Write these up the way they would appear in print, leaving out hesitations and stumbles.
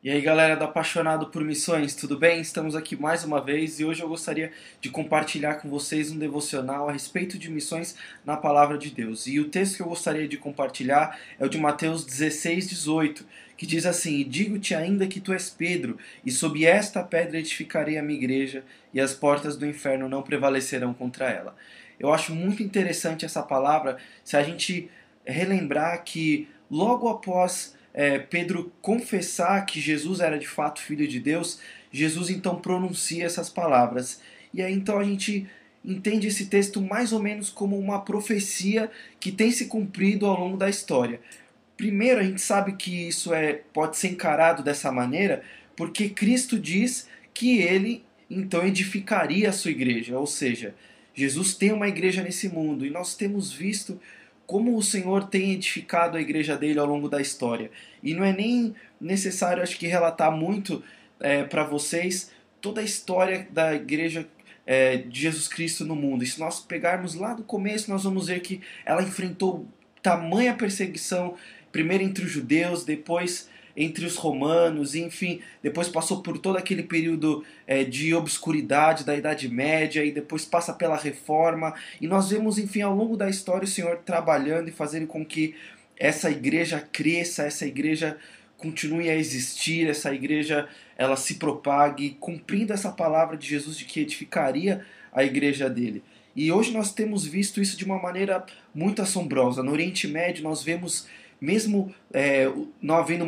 E aí, galera do Apaixonado por Missões, tudo bem? Estamos aqui mais uma vez e hoje eu gostaria de compartilhar com vocês um devocional a respeito de missões na Palavra de Deus. E o texto que eu gostaria de compartilhar é o de Mateus 16:18, que diz assim: "E digo-te ainda que tu és Pedro, e sob esta pedra edificarei a minha igreja, e as portas do inferno não prevalecerão contra ela." Eu acho muito interessante essa palavra se a gente relembrar que logo após Pedro confessar que Jesus era de fato filho de Deus, Jesus então pronuncia essas palavras. E aí então a gente entende esse texto mais ou menos como uma profecia que tem se cumprido ao longo da história. Primeiro, a gente sabe que isso pode ser encarado dessa maneira porque Cristo diz que ele então edificaria a sua igreja, ou seja, Jesus tem uma igreja nesse mundo e nós temos visto como o Senhor tem edificado a igreja dele ao longo da história. E não é nem necessário, acho que, relatar muito para vocês toda a história da igreja de Jesus Cristo no mundo. E se nós pegarmos lá do começo, nós vamos ver que ela enfrentou tamanha perseguição, primeiro entre os judeus, depois entre os romanos, enfim, depois passou por todo aquele período de obscuridade da Idade Média e depois passa pela Reforma, e nós vemos, enfim, ao longo da história o Senhor trabalhando e fazendo com que essa igreja cresça, essa igreja continue a existir, essa igreja ela se propague, cumprindo essa palavra de Jesus de que edificaria a igreja dele. E hoje nós temos visto isso de uma maneira muito assombrosa. No Oriente Médio nós vemos, mesmo não havendo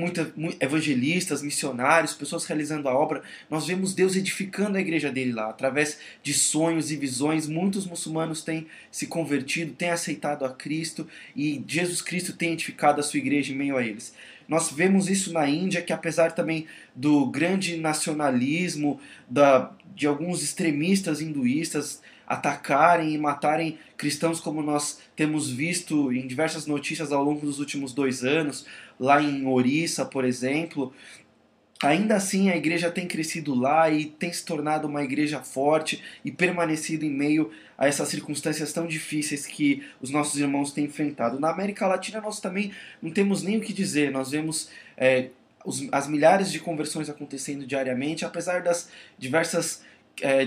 evangelistas, missionários, pessoas realizando a obra, nós vemos Deus edificando a igreja dele lá, através de sonhos e visões. Muitos muçulmanos têm se convertido, têm aceitado a Cristo, e Jesus Cristo tem edificado a sua igreja em meio a eles. Nós vemos isso na Índia, que apesar também do grande nacionalismo, de alguns extremistas hinduístas atacarem e matarem cristãos, como nós temos visto em diversas notícias ao longo dos últimos 2 anos, lá em Orissa, por exemplo. Ainda assim, a igreja tem crescido lá e tem se tornado uma igreja forte e permanecido em meio a essas circunstâncias tão difíceis que os nossos irmãos têm enfrentado. Na América Latina, nós também não temos nem o que dizer. Nós vemos as milhares de conversões acontecendo diariamente, apesar das diversas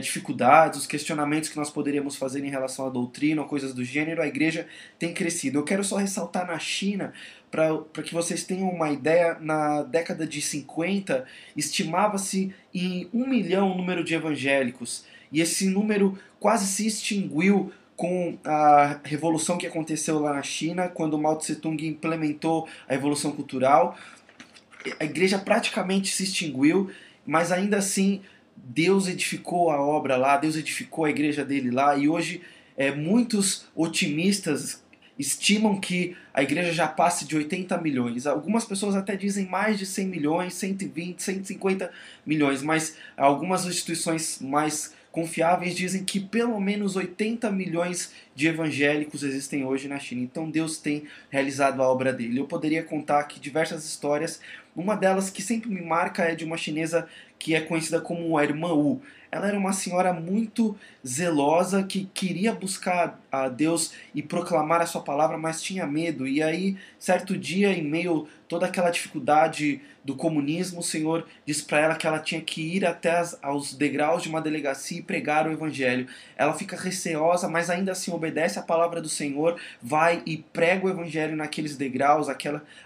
dificuldades, os questionamentos que nós poderíamos fazer em relação à doutrina ou coisas do gênero. A igreja tem crescido. Eu quero só ressaltar na China, para que vocês tenham uma ideia, na década de 50, estimava-se em 1 milhão o número de evangélicos, e esse número quase se extinguiu com a revolução que aconteceu lá na China, quando Mao Tse Tung implementou a revolução cultural. A igreja praticamente se extinguiu, mas ainda assim Deus edificou a obra lá, Deus edificou a igreja dele lá, e hoje muitos otimistas estimam que a igreja já passe de 80 milhões. Algumas pessoas até dizem mais de 100 milhões, 120, 150 milhões, mas algumas instituições mais confiáveis dizem que pelo menos 80 milhões de evangélicos existem hoje na China. Então Deus tem realizado a obra dele. Eu poderia contar aqui diversas histórias. Uma delas que sempre me marca é de uma chinesa que é conhecida como a Irmã Wu. Ela era uma senhora muito zelosa que queria buscar a Deus e proclamar a sua palavra, mas tinha medo. E aí, certo dia, em meio a toda aquela dificuldade do comunismo, o Senhor disse para ela que ela tinha que ir até aos degraus de uma delegacia e pregar o evangelho. Ela fica receosa, mas ainda assim obedece à palavra do Senhor, vai e prega o evangelho naqueles degraus,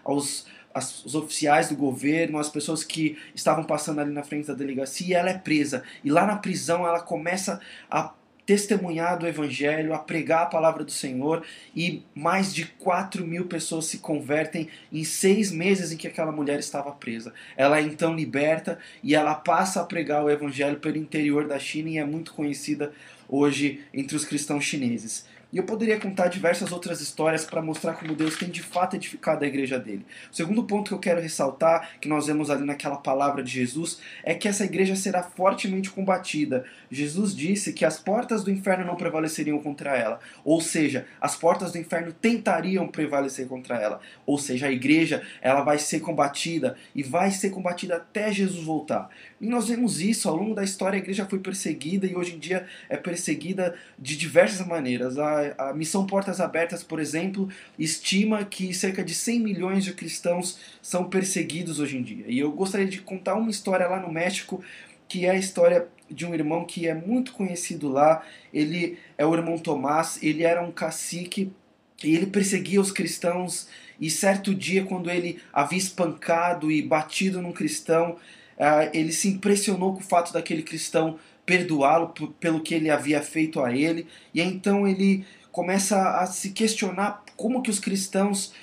os oficiais do governo, as pessoas que estavam passando ali na frente da delegacia, e ela é presa. E lá na prisão ela começa a testemunhar do evangelho, a pregar a palavra do Senhor, e mais de 4.000 pessoas se convertem em 6 meses em que aquela mulher estava presa. Ela é então liberta e ela passa a pregar o evangelho pelo interior da China e é muito conhecida hoje entre os cristãos chineses. E eu poderia contar diversas outras histórias para mostrar como Deus tem de fato edificado a igreja dele. O segundo ponto que eu quero ressaltar, que nós vemos ali naquela palavra de Jesus, é que essa igreja será fortemente combatida. Jesus disse que as portas do inferno não prevaleceriam contra ela. Ou seja, as portas do inferno tentariam prevalecer contra ela. Ou seja, a igreja ela vai ser combatida e vai ser combatida até Jesus voltar. E nós vemos isso ao longo da história. A igreja foi perseguida e hoje em dia é perseguida perseguida de diversas maneiras. A Missão Portas Abertas, por exemplo, estima que cerca de 100 milhões de cristãos são perseguidos hoje em dia. E eu gostaria de contar uma história lá no México, que é a história de um irmão que é muito conhecido lá. Ele é o irmão Tomás, ele era um cacique e ele perseguia os cristãos, e certo dia, quando ele havia espancado e batido num cristão, ele se impressionou com o fato daquele cristão perdoá-lo pelo que ele havia feito a ele, e então ele começa a se questionar como que os cristãos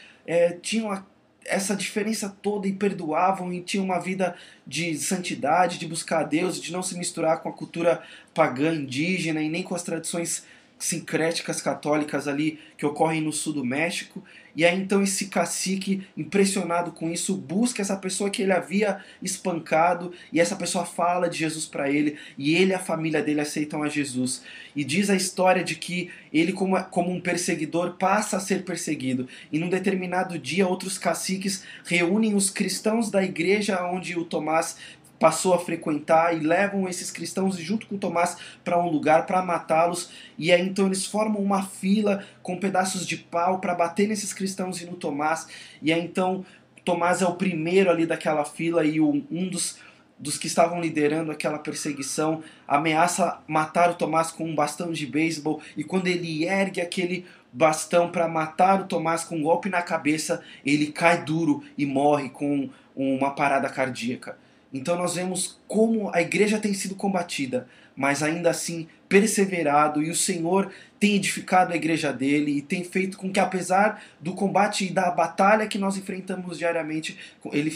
tinham essa diferença toda e perdoavam e tinham uma vida de santidade, de buscar a Deus, de não se misturar com a cultura pagã indígena e nem com as tradições sincréticas católicas ali que ocorrem no sul do México. E aí então esse cacique, impressionado com isso, busca essa pessoa que ele havia espancado, e essa pessoa fala de Jesus para ele, e ele e a família dele aceitam a Jesus. E diz a história de que ele, como um perseguidor, passa a ser perseguido, e num determinado dia outros caciques reúnem os cristãos da igreja onde o Tomás passou a frequentar e levam esses cristãos junto com Tomás para um lugar para matá-los, e aí então eles formam uma fila com pedaços de pau para bater nesses cristãos e no Tomás, e aí então Tomás é o primeiro ali daquela fila, e um dos que estavam liderando aquela perseguição ameaça matar o Tomás com um bastão de beisebol, e quando ele ergue aquele bastão para matar o Tomás com um golpe na cabeça, ele cai duro e morre com uma parada cardíaca. Então nós vemos como a igreja tem sido combatida, mas ainda assim perseverado, e o Senhor tem edificado a igreja dele e tem feito com que, apesar do combate e da batalha que nós enfrentamos diariamente,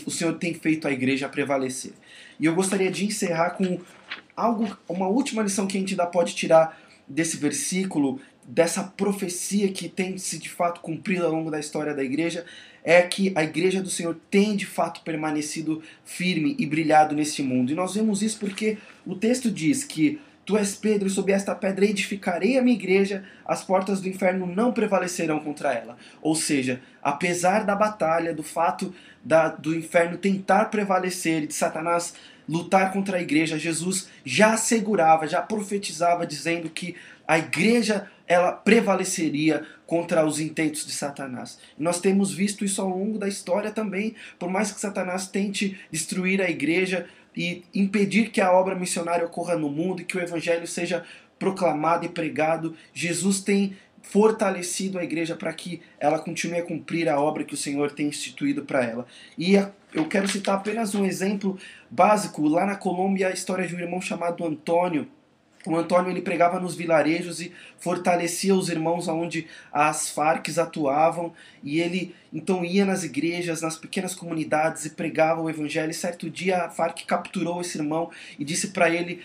o Senhor tem feito a igreja prevalecer. E eu gostaria de encerrar com uma última lição que a gente pode tirar desse versículo, dessa profecia que tem se de fato cumprido ao longo da história da igreja, é que a igreja do Senhor tem de fato permanecido firme e brilhado neste mundo. E nós vemos isso porque o texto diz que tu és Pedro, e sob esta pedra edificarei a minha igreja, as portas do inferno não prevalecerão contra ela. Ou seja, apesar da batalha, do fato do inferno tentar prevalecer e de Satanás lutar contra a igreja, Jesus já assegurava, já profetizava, dizendo que a igreja ela prevaleceria contra os intentos de Satanás. E nós temos visto isso ao longo da história também, por mais que Satanás tente destruir a igreja e impedir que a obra missionária ocorra no mundo e que o evangelho seja proclamado e pregado, Jesus tem fortalecido a igreja para que ela continue a cumprir a obra que o Senhor tem instituído para ela. E eu quero citar apenas um exemplo básico. Lá na Colômbia, a história de um irmão chamado Antônio. O Antônio ele pregava nos vilarejos e fortalecia os irmãos onde as Farc atuavam, e ele então ia nas igrejas, nas pequenas comunidades e pregava o evangelho. E certo dia a Farc capturou esse irmão e disse para ele: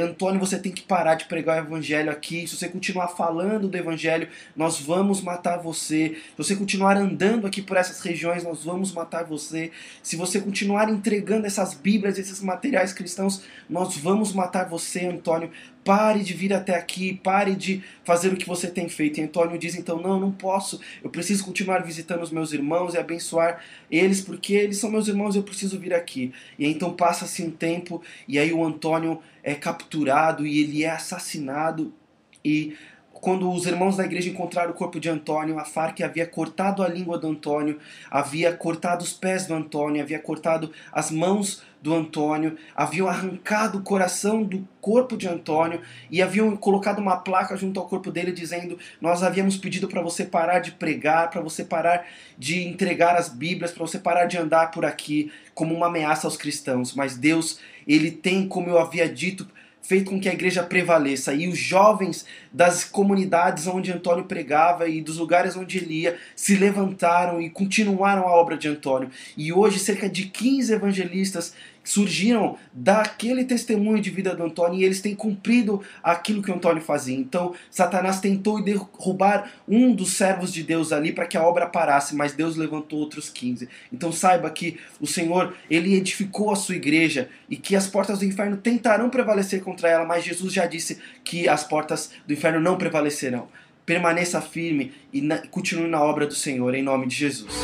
Antônio, você tem que parar de pregar o evangelho aqui. Se você continuar falando do evangelho, nós vamos matar você. Se você continuar andando aqui por essas regiões, nós vamos matar você. Se você continuar entregando essas bíblias, esses materiais cristãos, nós vamos matar você, Antônio. Pare de vir até aqui, pare de fazer o que você tem feito. E Antônio diz então: não posso, eu preciso continuar visitando os meus irmãos e abençoar eles, porque eles são meus irmãos e eu preciso vir aqui. E então passa-se um tempo, e aí o Antônio é capturado e ele é assassinado. E quando os irmãos da igreja encontraram o corpo de Antônio, a Farc havia cortado a língua do Antônio, havia cortado os pés do Antônio, havia cortado as mãos do Antônio, haviam arrancado o coração do corpo de Antônio e haviam colocado uma placa junto ao corpo dele dizendo: nós havíamos pedido para você parar de pregar, para você parar de entregar as Bíblias, para você parar de andar por aqui como uma ameaça aos cristãos. Mas Deus, ele tem, como eu havia dito, feito com que a igreja prevaleça, e os jovens das comunidades onde Antônio pregava e dos lugares onde ele ia se levantaram e continuaram a obra de Antônio. E hoje cerca de 15 evangelistas surgiram daquele testemunho de vida do Antônio, e eles têm cumprido aquilo que o Antônio fazia. Então Satanás tentou derrubar um dos servos de Deus ali para que a obra parasse, mas Deus levantou outros 15. Então saiba que o Senhor, ele edificou a sua igreja, e que as portas do inferno tentarão prevalecer contra ela, mas Jesus já disse que as portas do inferno não prevalecerão. Permaneça firme e continue na obra do Senhor, em nome de Jesus.